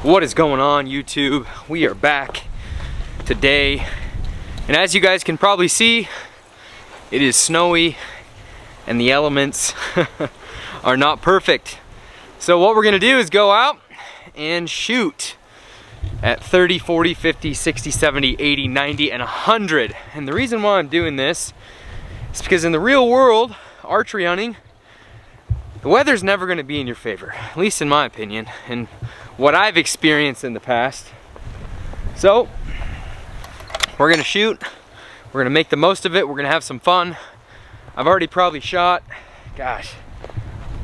What is going on, YouTube? We are back today, and as you guys can probably see, it is snowy and the elements are not perfect. So what we're gonna do is go out and shoot at 30, 40, 50, 60, 70, 80, 90, and 100. And the reason why I'm doing this is because in the real world, archery hunting, the weather's never gonna be in your favor, at least in my opinion, and what I've experienced in the past. So, we're gonna shoot, we're gonna make the most of it, we're gonna have some fun. I've already probably shot, gosh,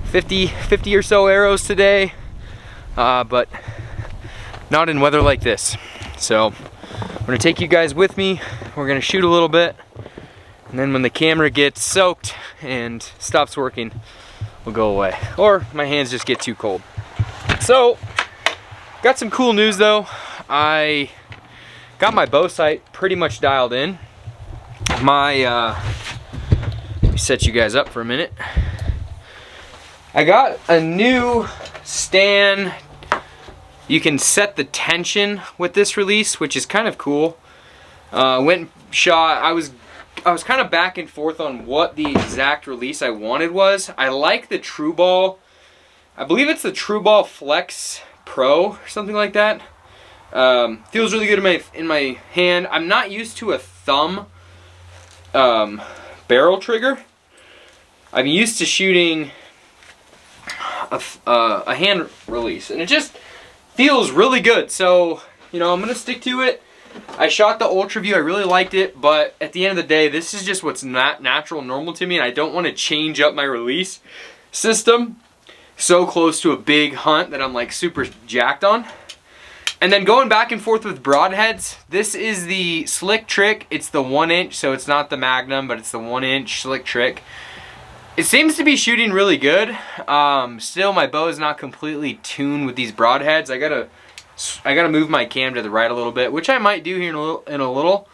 50 or so arrows today, but not in weather like this. So, I'm gonna take you guys with me, we're gonna shoot a little bit, and then when the camera gets soaked and stops working, we'll go away. Or my hands just get too cold. So, got some cool news though. I got my bow sight pretty much dialed in. Let me set you guys up for a minute. I got a new stand. You can set the tension with this release, which is kind of cool. Went and shot. I was kind of back and forth on what the exact release I wanted was. I like the True Ball. I believe it's the True Ball Flex Pro or something like that. Feels really good in my hand. I'm not used to a thumb barrel trigger. I'm used to shooting a hand release, and it just feels really good. So, you know, I'm gonna stick to it. I shot the Ultra View, I really liked it, but at the end of the day, this is just what's not natural and normal to me, and I don't want to change up my release system so close to a big hunt that I'm like super jacked on. And then going back and forth with broadheads, this is the Slick Trick. It's the 1 inch, so it's not the Magnum, but it's the 1 inch Slick Trick. It seems to be shooting really good. Still, my bow is not completely tuned with these broadheads. I gotta move my cam to the right a little bit, which I might do here in a little.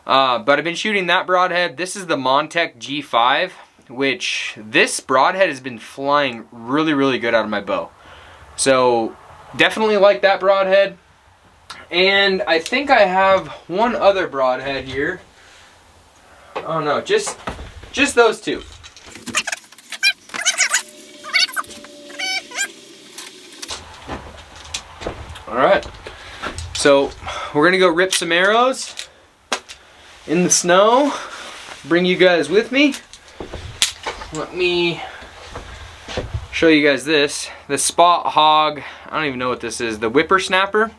But I've been shooting that broadhead. This is the Montec G5, which this broadhead has been flying really, really good out of my bow. So definitely like that broadhead. And I think I have one other broadhead here. Oh no, just those two. Alright, so we're gonna go rip some arrows in the snow, bring you guys with me. Let me show you guys this. The Spot Hog, I don't even know what this is, the Whippersnapper,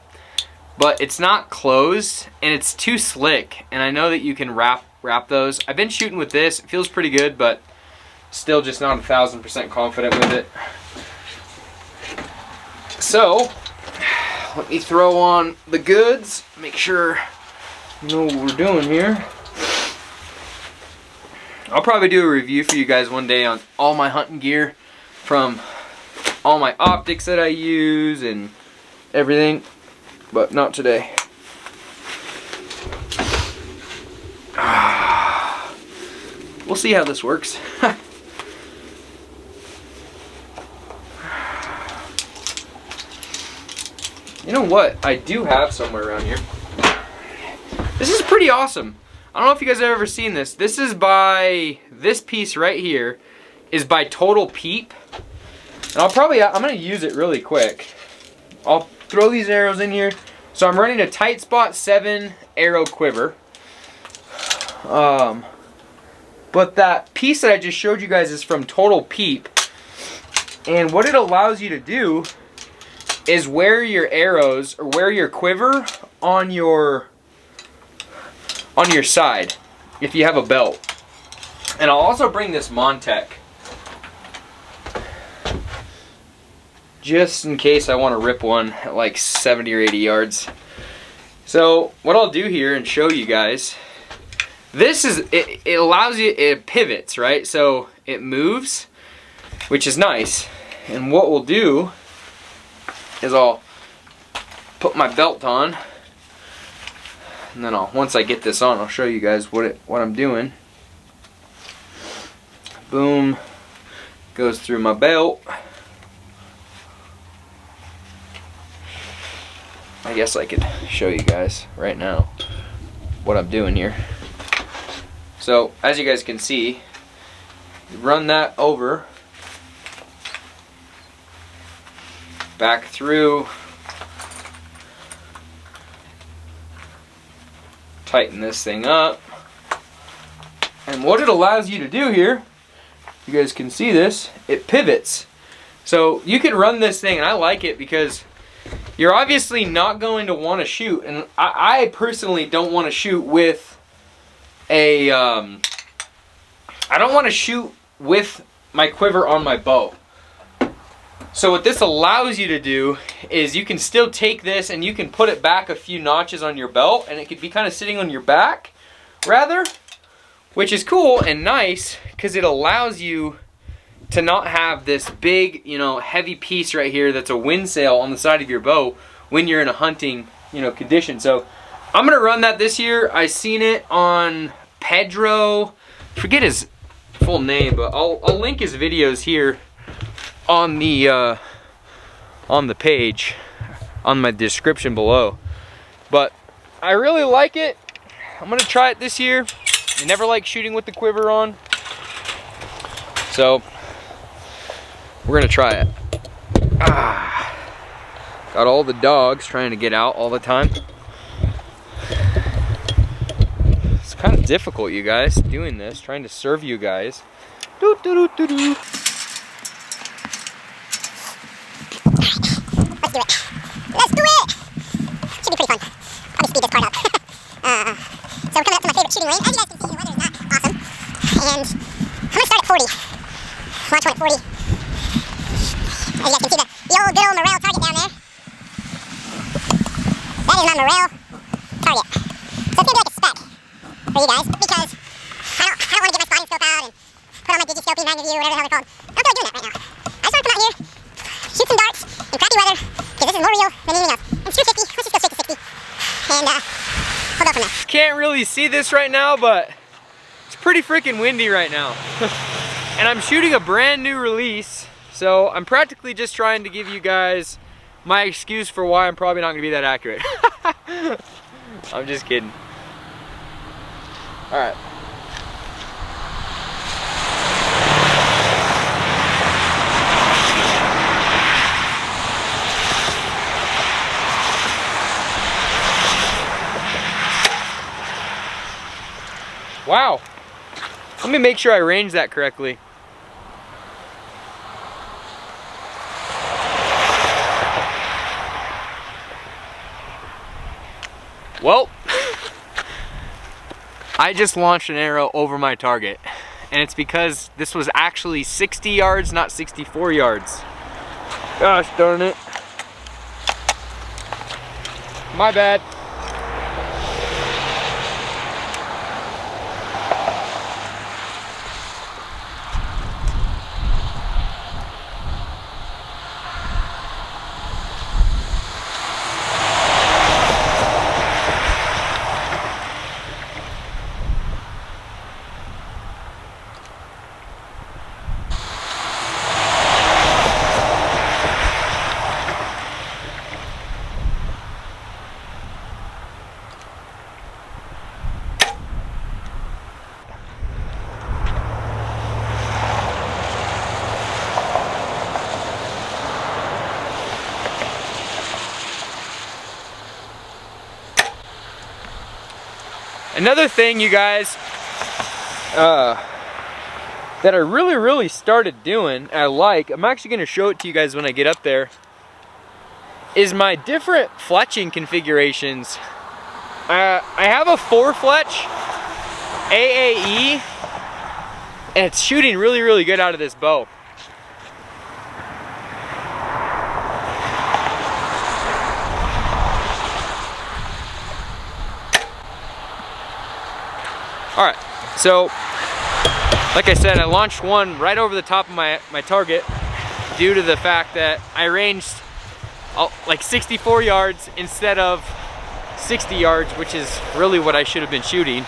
but it's not closed and it's too slick, and I know that you can wrap those. I've been shooting with this, it feels pretty good, but still just not 1000% confident with it. So, let me throw on the goods, make sure you know what we're doing here. I'll probably do a review for you guys one day on all my hunting gear, from all my optics that I use and everything, but not today. We'll see how this works. You know what I do have somewhere around here? This is pretty awesome. I don't know if you guys have ever seen this. This is by, this piece right here is by Total Peep. And I'm gonna use it really quick. I'll throw these arrows in here. So I'm running a Tight Spot 7 arrow quiver. But that piece that I just showed you guys is from Total Peep. And what it allows you to do is wear your arrows, or wear your quiver on your side if you have a belt. And I'll also bring this Montec just in case I want to rip one at like 70 or 80 yards. So what I'll do here and show you guys, this is, it allows you, it pivots, right? So it moves, which is nice. And what we'll do is I'll put my belt on, and then once I get this on, I'll show you guys what I'm doing. Boom, goes through my belt. I guess I could show you guys right now what I'm doing here. So as you guys can see, run that over, back through, tighten this thing up, and what it allows you to do here, you guys can see this, it pivots. So you can run this thing, and I like it because you're obviously not going to want to shoot, and I personally don't want to shoot with a, I don't want to shoot with my quiver on my bow. So what this allows you to do is you can still take this and you can put it back a few notches on your belt, and it could be kind of sitting on your back rather, which is cool and nice because it allows you to not have this big, you know, heavy piece right here that's a wind sail on the side of your bow when you're in a hunting, you know, condition. So I'm gonna run that this year. I seen it on Pedro, forget his full name, but I'll link his videos here on the page, on my description below. But I really like it. I'm gonna try it this year. I never like shooting with the quiver on, so we're gonna try it. Got all the dogs trying to get out all the time. It's kind of difficult, you guys, doing this, trying to serve you guys. Doo -doo -doo -doo -doo. Let's do it! Should be pretty fun. Probably speed this part up. So we're coming up to my favorite shooting range. As you guys can see, the weather is not awesome. And I'm gonna start at 40. Launch one at 40. As you guys can see, the old good old morale target down there. That is my morale target. So it's gonna be like a spec for you guys, because I don't want to get my spotting scope out and put on my digiscoping magnet view or whatever the hell they're called. I don't feel like doing that right now. I just want to come out here, shoot some darts in crappy weather, because this is more real than anything else. It's 250, let's just go straight to 60. And we'll go from there. Can't really see this right now, but it's pretty freaking windy right now. And I'm shooting a brand new release, so I'm practically just trying to give you guys my excuse for why I'm probably not gonna be that accurate. I'm just kidding. All right. Wow. Let me make sure I range that correctly. Well, I just launched an arrow over my target, and it's because this was actually 60 yards, not 64 yards. Gosh darn it. My bad. Another thing, you guys, that I really started doing, and I like, I'm actually going to show it to you guys when I get up there, is my different fletching configurations. I have a 4-fletch AAE, and it's shooting really good out of this bow. Alright, so like I said, I launched one right over the top of my target due to the fact that I ranged like 64 yards instead of 60 yards, which is really what I should have been shooting.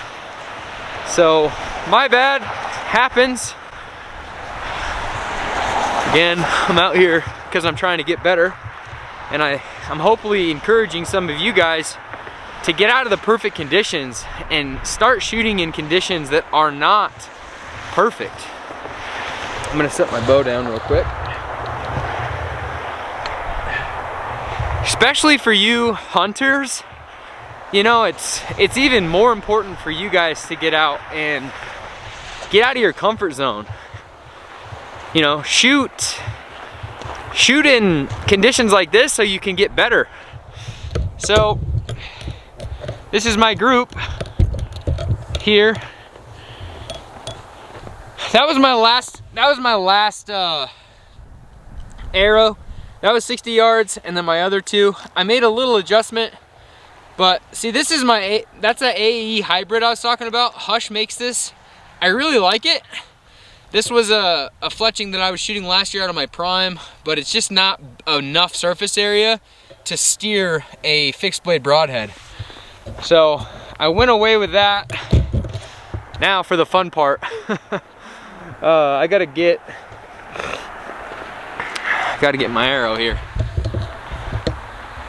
So, my bad, happens. Again, I'm out here because I'm trying to get better. And I'm hopefully encouraging some of you guys to get out of the perfect conditions and start shooting in conditions that are not perfect. I'm gonna set my bow down real quick. Especially for you hunters, you know, it's even more important for you guys to get out and get out of your comfort zone. You know, shoot in conditions like this so you can get better. So this is my group here. That was my last arrow. That was 60 yards, and then my other two, I made a little adjustment. But see, this is that's an AE hybrid I was talking about. Hush makes this. I really like it. This was a fletching that I was shooting last year out of my prime, but it's just not enough surface area to steer a fixed blade broadhead. So I went away with that. Now for the fun part. I gotta get my arrow here.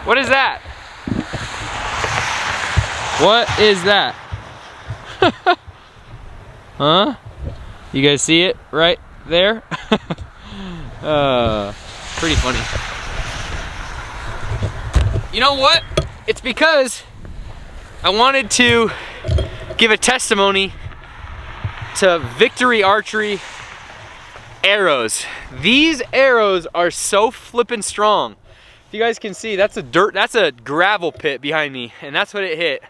What is that? What is that? Huh? You guys see it right there? Pretty funny. You know what? It's because I wanted to give a testimony to Victory Archery arrows. These arrows are so flippin' strong. If you guys can see, that's a gravel pit behind me, and that's what it hit.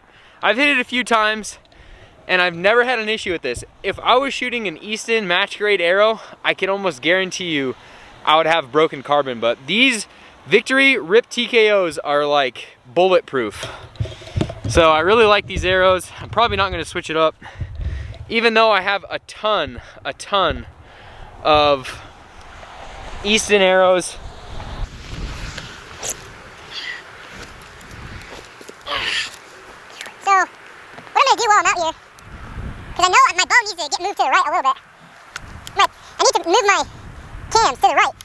I've hit it a few times, and I've never had an issue with this. If I was shooting an Easton match grade arrow, I can almost guarantee you I would have broken carbon, but these Victory Rip TKOs are like bulletproof. So I really like these arrows. I'm probably not gonna switch it up, even though I have a ton of Easton arrows. So, what I'm gonna do while I'm out here, because I know my bow needs to get moved to the right a little bit. I need to move my cams to the right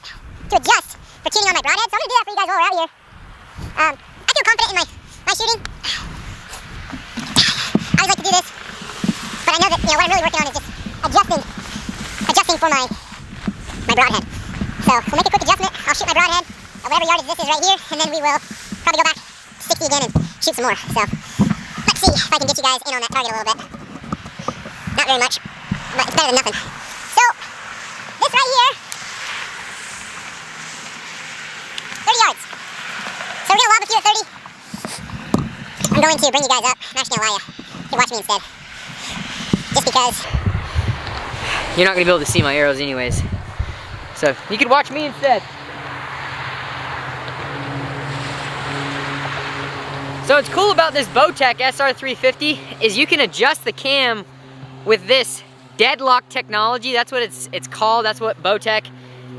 to adjust for tuning on my broadhead. So I'm gonna do that for you guys while we're out here. I feel confident in my shooting. I always like to do this, but I know that, you know, what I'm really working on is just adjusting for my broadhead. So we'll make a quick adjustment. I'll shoot my broadhead at whatever yardage this is right here, and then we will probably go back to 60 again and shoot some more. So let's see if I can get you guys in on that target a little bit. Not very much, but it's better than nothing. So this right here, 30 yards. So we're gonna lob a few at 30. I'm going to bring you guys up. I'm actually gonna lie, you can watch me instead. Just because you're not gonna be able to see my arrows anyways. So you could watch me instead. So what's cool about this Bowtech SR350 is you can adjust the cam with this deadlock technology. That's what it's called. That's what Bowtech,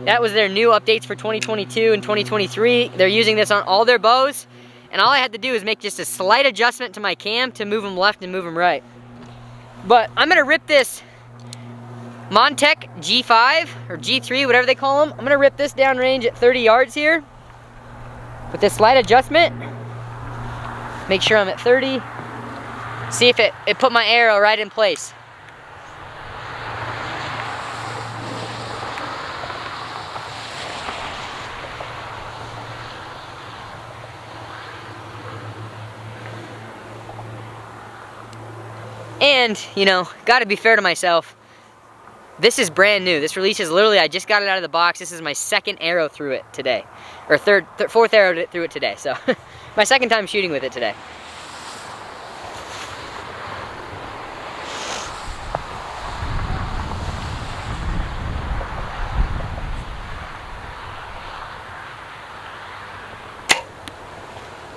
that was their new updates for 2022 and 2023. They're using this on all their bows. And all I had to do is make just a slight adjustment to my cam to move them left and move them right. But I'm gonna rip this Montech G5 or G3, whatever they call them. I'm gonna rip this downrange at 30 yards here with this slight adjustment. Make sure I'm at 30. See if it put my arrow right in place. And, you know, gotta be fair to myself. This is brand new. This release is literally, I just got it out of the box. This is my second arrow through it today. Or fourth arrow through it today. So, my second time shooting with it today.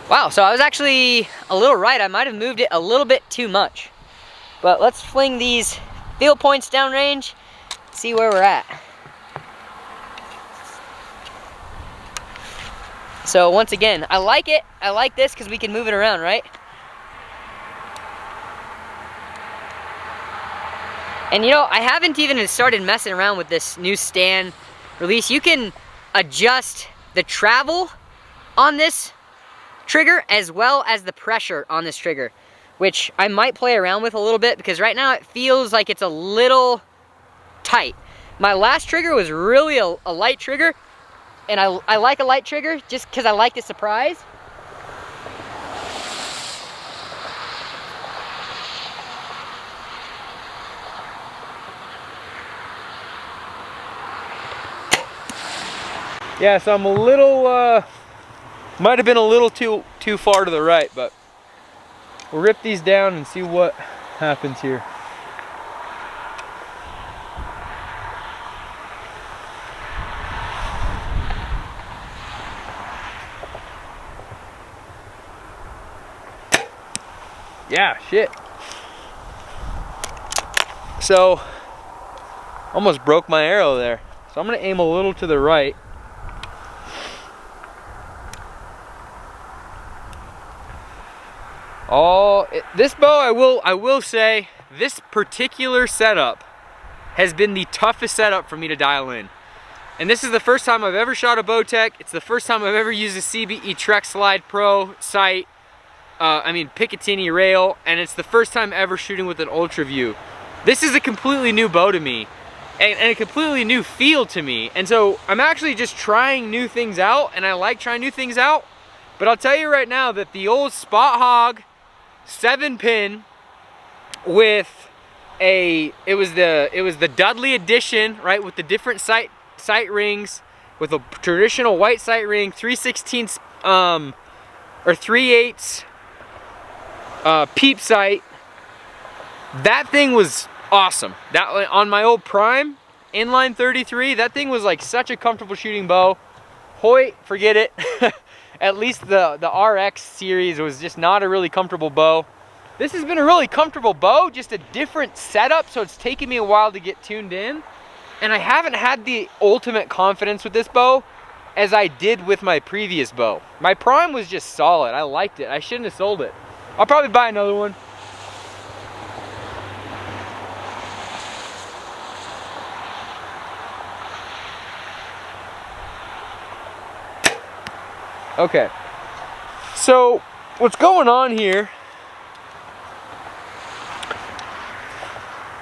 Wow, so I was actually a little right. I might have moved it a little bit too much. But let's fling these field points downrange, see where we're at. So once again, I like it. I like this because we can move it around, right? And you know, I haven't even started messing around with this new stand release. You can adjust the travel on this trigger as well as the pressure on this trigger, which I might play around with a little bit because right now it feels like it's a little tight. My last trigger was really a light trigger, and I like a light trigger just because I like the surprise. Yeah, so I'm a little, might have been a little too far to the right, but we'll rip these down and see what happens here. Yeah, shit. So, almost broke my arrow there. So I'm gonna aim a little to the right. This bow, I will say, this particular setup has been the toughest setup for me to dial in. And this is the first time I've ever shot a Bowtech. It's the first time I've ever used a CBE Trek Slide Pro sight. Picatinny rail, and it's the first time ever shooting with an Ultra View. This is a completely new bow to me, and a completely new feel to me. And so I'm actually just trying new things out, and I like trying new things out. But I'll tell you right now that the old Spot Hog 7-pin with it was the Dudley edition, right, with the different sight rings, with a traditional white sight ring, 3/16 or 3/8 peep sight. That thing was awesome. That on my old Prime inline 33, that thing was like such a comfortable shooting bow. Hoyt, forget it. At least the RX series was just not a really comfortable bow. This has been a really comfortable bow, just a different setup, so it's taken me a while to get tuned in. And I haven't had the ultimate confidence with this bow as I did with my previous bow. My Prime was just solid. I liked it. I shouldn't have sold it. I'll probably buy another one. Okay, so what's going on here,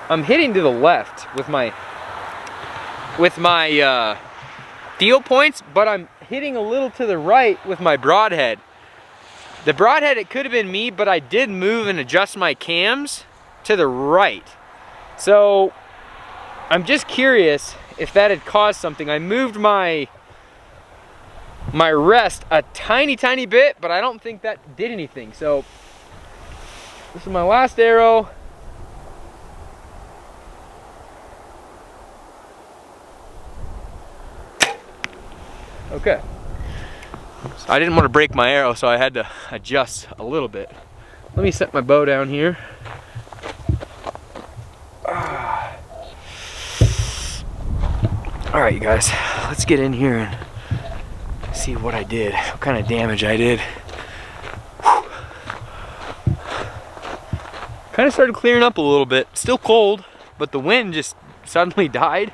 I'm hitting to the left with my deal points, but I'm hitting a little to the right with my broadhead. The broadhead, it could have been me, but I did move and adjust my cams to the right. So I'm just curious if that had caused something. I moved my rest a tiny bit, but I don't think that did anything. So this is my last arrow. Okay. So I didn't want to break my arrow, so I had to adjust a little bit. Let me set my bow down here. All right, you guys, let's get in here and see what I did, what kind of damage I did. Kind of started clearing up a little bit. Still cold, but the wind just suddenly died.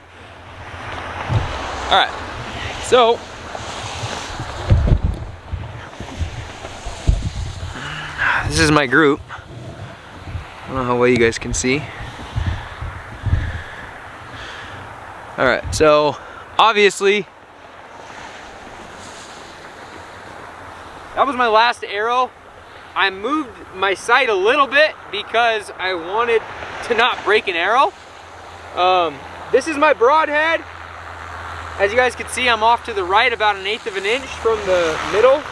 All right, so this is my group. I don't know how well you guys can see. All right, so obviously that was my last arrow. I moved my sight a little bit because I wanted to not break an arrow. This is my broadhead. As you guys can see, I'm off to the right about 1/8 of an inch from the middle,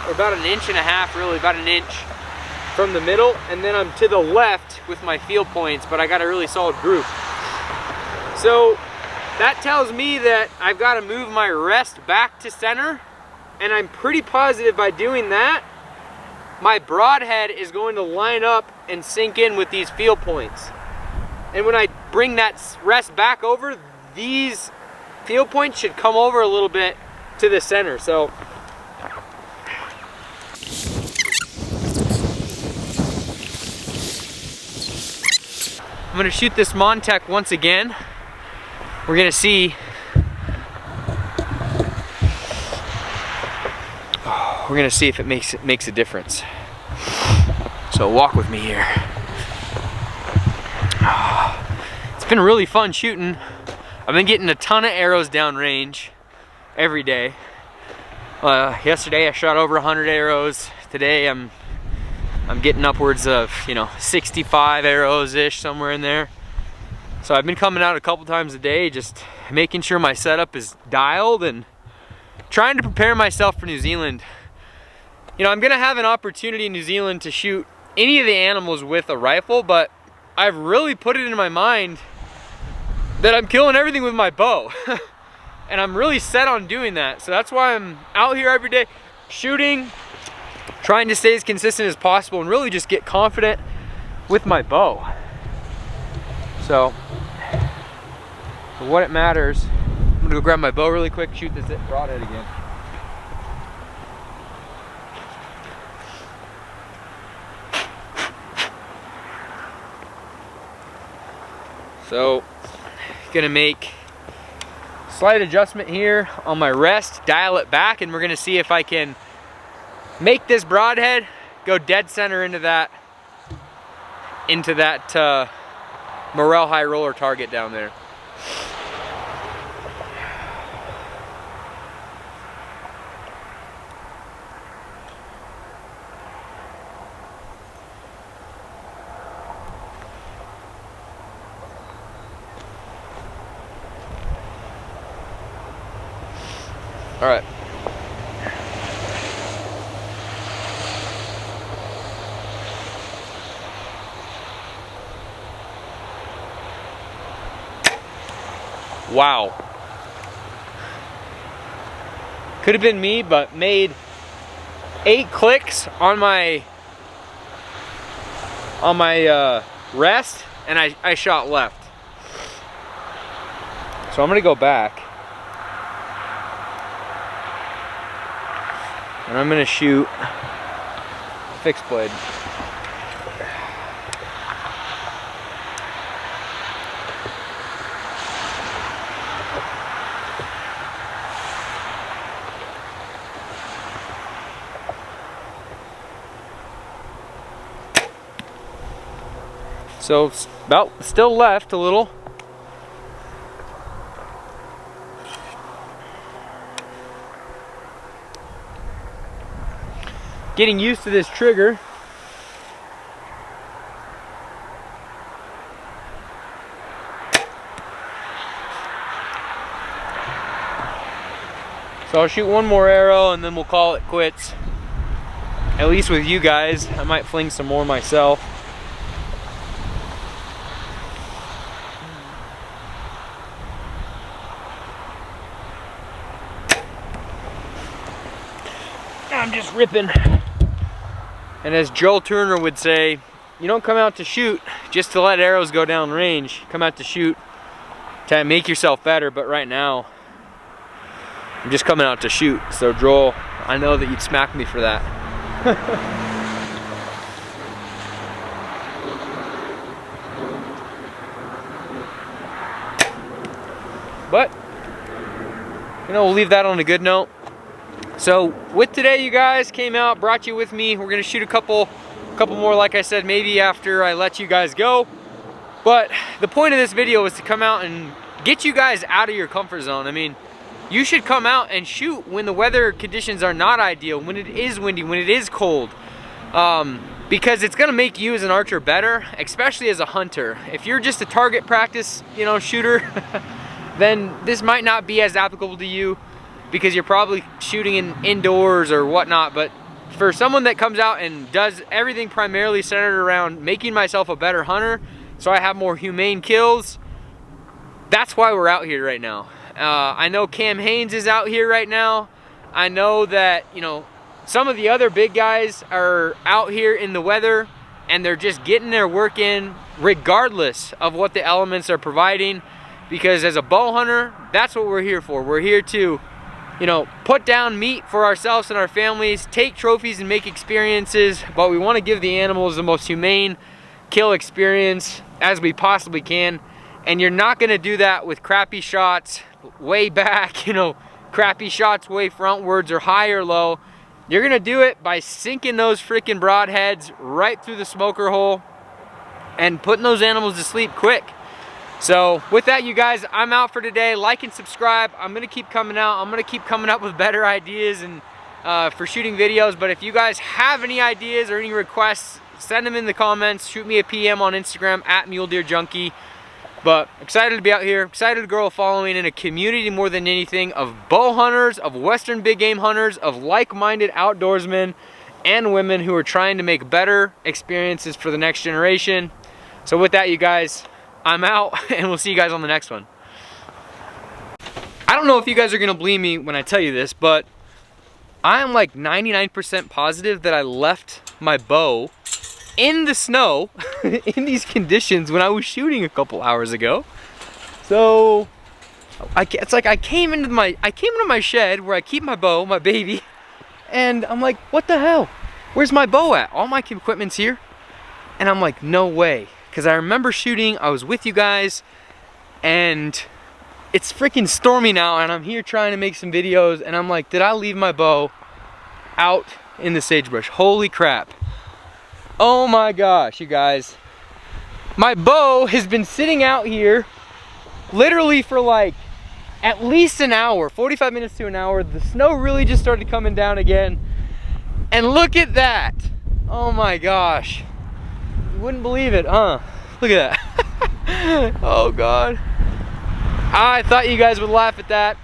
or about 1.5 inches, really, about an inch from the middle. And then I'm to the left with my field points, but I got a really solid group. So that tells me that I've got to move my rest back to center. And I'm pretty positive by doing that, my broadhead is going to line up and sink in with these field points. And when I bring that rest back over, these field points should come over a little bit to the center. So I'm gonna shoot this Montech once again. We're gonna see. we're gonna see if it makes a difference. So walk with me here. It's been really fun shooting. I've been getting a ton of arrows downrange every day. Yesterday I shot over 100 arrows. Today I'm getting upwards of, you know, 65 arrows-ish, somewhere in there. So I've been coming out a couple times a day, just making sure my setup is dialed and trying to prepare myself for New Zealand. You know, I'm gonna have an opportunity in New Zealand to shoot any of the animals with a rifle, but I've really put it in my mind that I'm killing everything with my bow. And I'm really set on doing that. So that's why I'm out here every day shooting, trying to stay as consistent as possible and really just get confident with my bow. So, for what it matters, I'm gonna go grab my bow really quick, shoot this broadhead again. So, gonna make a slight adjustment here on my rest, dial it back, and we're gonna see if I can make this broadhead go dead center into that Morel high roller target down there. All right. Wow. Could have been me, but made 8 clicks on my rest, and I shot left. So I'm gonna go back. And I'm gonna shoot fixed blade. So it's about still left a little. Getting used to this trigger. So I'll shoot one more arrow and then we'll call it quits. At least with you guys. I might fling some more myself. I'm just ripping. And as Joel Turner would say, you don't come out to shoot just to let arrows go down range. You come out to shoot to make yourself better, but right now, I'm just coming out to shoot. So Joel, I know that you'd smack me for that. But, you know, we'll leave that on a good note. So with today, you guys came out, brought you with me. We're gonna shoot a couple more, like I said, maybe after I let you guys go. But the point of this video is to come out and get you guys out of your comfort zone. I mean, you should come out and shoot when the weather conditions are not ideal, when it is windy, when it is cold. Because it's gonna make you as an archer better, especially as a hunter. If you're just a target practice, you know, shooter, then this might not be as applicable to you, because you're probably shooting indoors or whatnot. But for someone that comes out and does everything primarily centered around making myself a better hunter so I have more humane kills, that's why we're out here right now. I know Cam Haynes is out here right now. I know that, you know, some of the other big guys are out here in the weather and they're just getting their work in regardless of what the elements are providing, because as a bow hunter, that's what we're here for. We're here to, you know, put down meat for ourselves and our families, take trophies and make experiences, but we want to give the animals the most humane kill experience as we possibly can. And you're not going to do that with crappy shots way back, you know, crappy shots way frontwards or high or low. you're gonna do it by sinking those freaking broadheads right through the smoker hole and putting those animals to sleep quick. So with that, you guys, I'm out for today. Like and subscribe. I'm gonna keep coming out. I'm gonna keep coming up with better ideas and for shooting videos. But if you guys have any ideas or any requests, send them in the comments. Shoot me a PM on Instagram at Mule Deer Junkie. But excited to be out here, excited to grow a following in a community more than anything of bow hunters, of Western big game hunters, of like-minded outdoorsmen and women who are trying to make better experiences for the next generation. So with that, you guys, I'm out, and we'll see you guys on the next one. I don't know if you guys are gonna believe me when I tell you this, but I am like 99% positive that I left my bow in the snow in these conditions when I was shooting a couple hours ago. So it's like I came into my shed where I keep my bow, my baby, and I'm like, what the hell? Where's my bow at? All my equipment's here. And I'm like, no way. Because I remember shooting, I was with you guys, and it's freaking stormy now, and I'm here trying to make some videos, and I'm like, did I leave my bow out in the sagebrush? Holy crap. Oh my gosh, you guys. My bow has been sitting out here literally for like at least an hour, 45 minutes to an hour. The snow really just started coming down again. And look at that. Oh my gosh. You wouldn't believe it, huh? Look at that. Oh God. I thought you guys would laugh at that.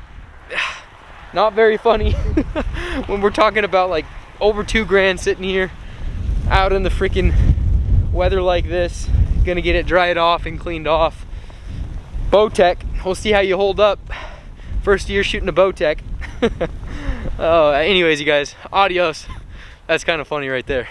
Not very funny when we're talking about like over $2,000 sitting here out in the freaking weather like this. Gonna get it dried off and cleaned off. Bowtech, we'll see how you hold up. First year shooting a Bowtech. Oh, anyways, you guys, adios. That's kind of funny right there.